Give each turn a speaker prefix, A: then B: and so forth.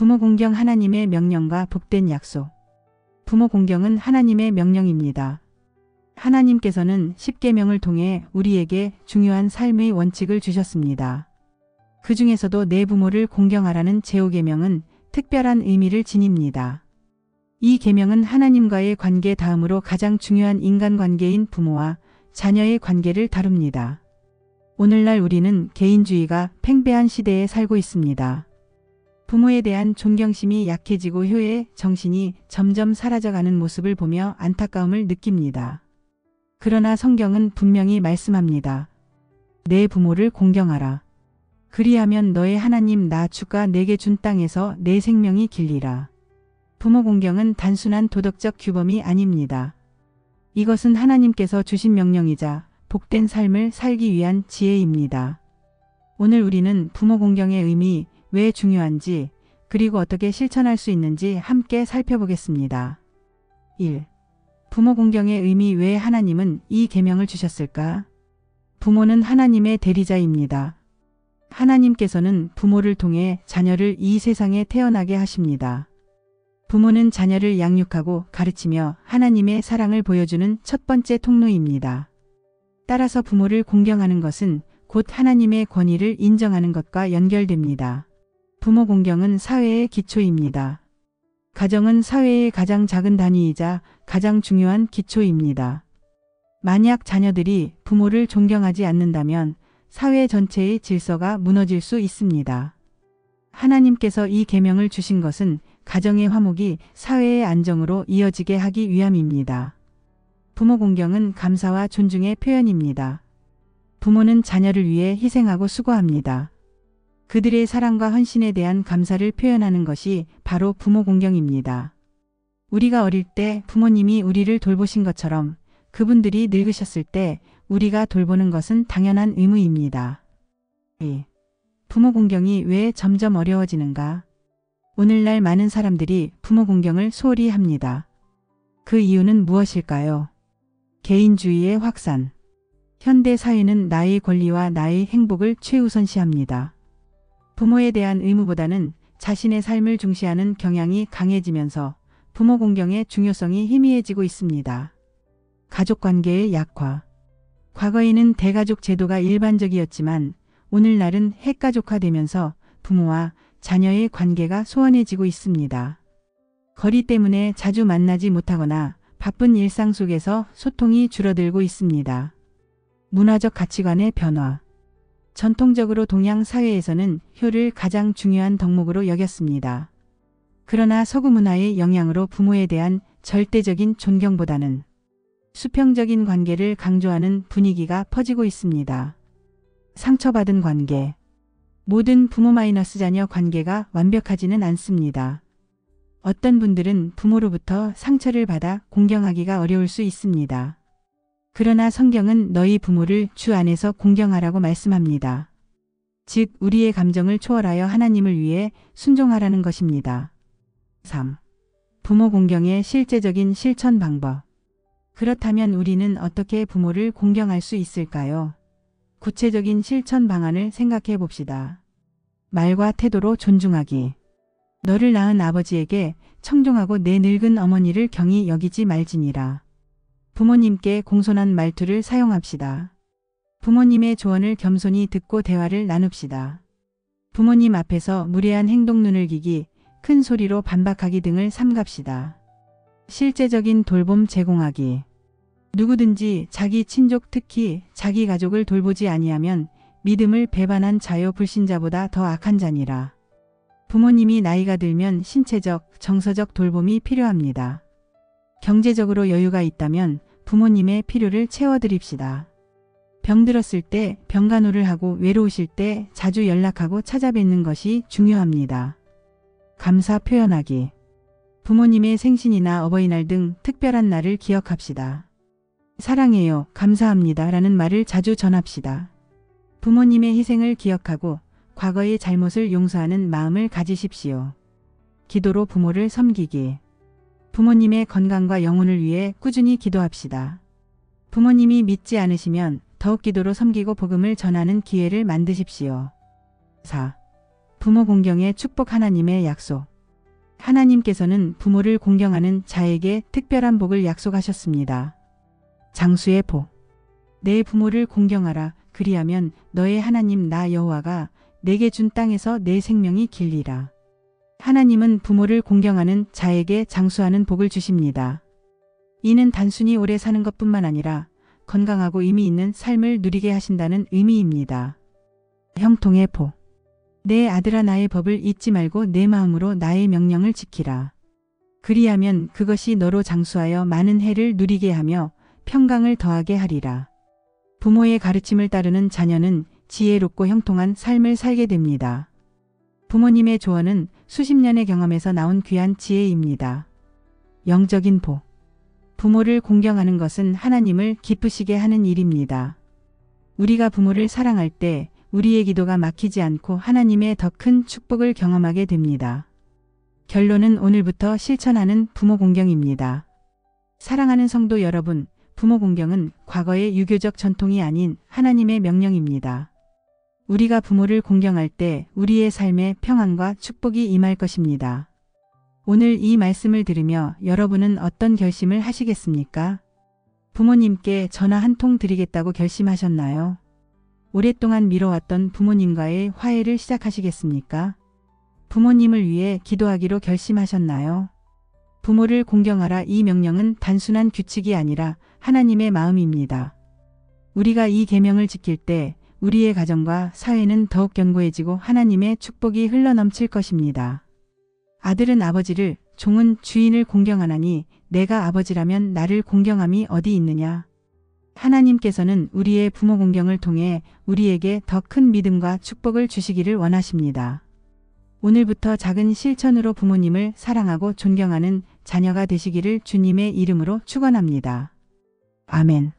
A: 부모 공경 하나님의 명령과 복된 약속. 부모 공경은 하나님의 명령입니다. 하나님께서는 십계명을 통해 우리에게 중요한 삶의 원칙을 주셨습니다. 그 중에서도 내 부모를 공경하라는 제오계명은 특별한 의미를 지닙니다. 이 계명은 하나님과의 관계 다음으로 가장 중요한 인간관계인 부모와 자녀의 관계를 다룹니다. 오늘날 우리는 개인주의가 팽배한 시대에 살고 있습니다. 부모에 대한 존경심이 약해지고 효의 정신이 점점 사라져가는 모습을 보며 안타까움을 느낍니다. 그러나 성경은 분명히 말씀합니다. 내 부모를 공경하라. 그리하면 너의 하나님 나 주가 내게 준 땅에서 내 생명이 길리라. 부모 공경은 단순한 도덕적 규범이 아닙니다. 이것은 하나님께서 주신 명령이자 복된 삶을 살기 위한 지혜입니다. 오늘 우리는 부모 공경의 의미, 왜 중요한지, 그리고 어떻게 실천할 수 있는지 함께 살펴보겠습니다. 1. 부모 공경의 의미. 왜 하나님은 이 계명을 주셨을까? 부모는 하나님의 대리자입니다. 하나님께서는 부모를 통해 자녀를 이 세상에 태어나게 하십니다. 부모는 자녀를 양육하고 가르치며 하나님의 사랑을 보여주는 첫 번째 통로입니다. 따라서 부모를 공경하는 것은 곧 하나님의 권위를 인정하는 것과 연결됩니다. 부모 공경은 사회의 기초입니다. 가정은 사회의 가장 작은 단위이자 가장 중요한 기초입니다. 만약 자녀들이 부모를 존경하지 않는다면 사회 전체의 질서가 무너질 수 있습니다. 하나님께서 이 계명을 주신 것은 가정의 화목이 사회의 안정으로 이어지게 하기 위함입니다. 부모 공경은 감사와 존중의 표현입니다. 부모는 자녀를 위해 희생하고 수고합니다. 그들의 사랑과 헌신에 대한 감사를 표현하는 것이 바로 부모 공경입니다. 우리가 어릴 때 부모님이 우리를 돌보신 것처럼 그분들이 늙으셨을 때 우리가 돌보는 것은 당연한 의무입니다. 2. 부모 공경이 왜 점점 어려워지는가? 오늘날 많은 사람들이 부모 공경을 소홀히 합니다. 그 이유는 무엇일까요? 개인주의의 확산. 현대 사회는 나의 권리와 나의 행복을 최우선시합니다. 부모에 대한 의무보다는 자신의 삶을 중시하는 경향이 강해지면서 부모 공경의 중요성이 희미해지고 있습니다. 가족관계의 약화. 과거에는 대가족 제도가 일반적이었지만 오늘날은 핵가족화되면서 부모와 자녀의 관계가 소원해지고 있습니다. 거리 때문에 자주 만나지 못하거나 바쁜 일상 속에서 소통이 줄어들고 있습니다. 문화적 가치관의 변화. 전통적으로 동양 사회에서는 효를 가장 중요한 덕목으로 여겼습니다. 그러나 서구 문화의 영향으로 부모에 대한 절대적인 존경보다는 수평적인 관계를 강조하는 분위기가 퍼지고 있습니다. 상처받은 관계. 모든 부모-자녀 관계가 완벽하지는 않습니다. 어떤 분들은 부모로부터 상처를 받아 공경하기가 어려울 수 있습니다. 그러나 성경은 너희 부모를 주 안에서 공경하라고 말씀합니다. 즉 우리의 감정을 초월하여 하나님을 위해 순종하라는 것입니다. 3. 부모 공경의 실제적인 실천 방법. 그렇다면 우리는 어떻게 부모를 공경할 수 있을까요? 구체적인 실천 방안을 생각해 봅시다. 말과 태도로 존중하기. 너를 낳은 아버지에게 청종하고 내 늙은 어머니를 경히 여기지 말지니라. 부모님께 공손한 말투를 사용합시다. 부모님의 조언을 겸손히 듣고 대화를 나눕시다. 부모님 앞에서 무례한 행동 눈을 기기, 큰 소리로 반박하기 등을 삼갑시다. 실제적인 돌봄 제공하기. 누구든지 자기 친족 특히 자기 가족을 돌보지 아니하면 믿음을 배반한 자요 불신자보다 더 악한 자니라. 부모님이 나이가 들면 신체적, 정서적 돌봄이 필요합니다. 경제적으로 여유가 있다면 부모님의 필요를 채워드립시다. 병들었을 때 병간호를 하고 외로우실 때 자주 연락하고 찾아뵙는 것이 중요합니다. 감사 표현하기. 부모님의 생신이나 어버이날 등 특별한 날을 기억합시다. 사랑해요, 감사합니다 라는 말을 자주 전합시다. 부모님의 희생을 기억하고 과거의 잘못을 용서하는 마음을 가지십시오. 기도로 부모를 섬기기. 부모님의 건강과 영혼을 위해 꾸준히 기도합시다. 부모님이 믿지 않으시면 더욱 기도로 섬기고 복음을 전하는 기회를 만드십시오. 4. 부모 공경의 축복. 하나님의 약속. 하나님께서는 부모를 공경하는 자에게 특별한 복을 약속하셨습니다. 장수의 복. 내 부모를 공경하라. 그리하면 너의 하나님 나 여호와가 내게 준 땅에서 내 생명이 길리라. 하나님은 부모를 공경하는 자에게 장수하는 복을 주십니다. 이는 단순히 오래 사는 것뿐만 아니라 건강하고 의미 있는 삶을 누리게 하신다는 의미입니다. 형통의 복. 내 아들아 나의 법을 잊지 말고 내 마음으로 나의 명령을 지키라. 그리하면 그것이 너로 장수하여 많은 해를 누리게 하며 평강을 더하게 하리라. 부모의 가르침을 따르는 자녀는 지혜롭고 형통한 삶을 살게 됩니다. 부모님의 조언은 수십 년의 경험에서 나온 귀한 지혜입니다. 영적인 복. 부모를 공경하는 것은 하나님을 기쁘시게 하는 일입니다. 우리가 부모를 사랑할 때 우리의 기도가 막히지 않고 하나님의 더 큰 축복을 경험하게 됩니다. 결론은 오늘부터 실천하는 부모 공경입니다. 사랑하는 성도 여러분, 부모 공경은 과거의 유교적 전통이 아닌 하나님의 명령입니다. 우리가 부모를 공경할 때 우리의 삶에 평안과 축복이 임할 것입니다. 오늘 이 말씀을 들으며 여러분은 어떤 결심을 하시겠습니까? 부모님께 전화 한 통 드리겠다고 결심하셨나요? 오랫동안 미뤄왔던 부모님과의 화해를 시작하시겠습니까? 부모님을 위해 기도하기로 결심하셨나요? 부모를 공경하라 이 명령은 단순한 규칙이 아니라 하나님의 마음입니다. 우리가 이 계명을 지킬 때 우리의 가정과 사회는 더욱 견고해지고 하나님의 축복이 흘러넘칠 것입니다. 아들은 아버지를, 종은 주인을 공경하나니 내가 아버지라면 나를 공경함이 어디 있느냐. 하나님께서는 우리의 부모 공경을 통해 우리에게 더 큰 믿음과 축복을 주시기를 원하십니다. 오늘부터 작은 실천으로 부모님을 사랑하고 존경하는 자녀가 되시기를 주님의 이름으로 축원합니다. 아멘.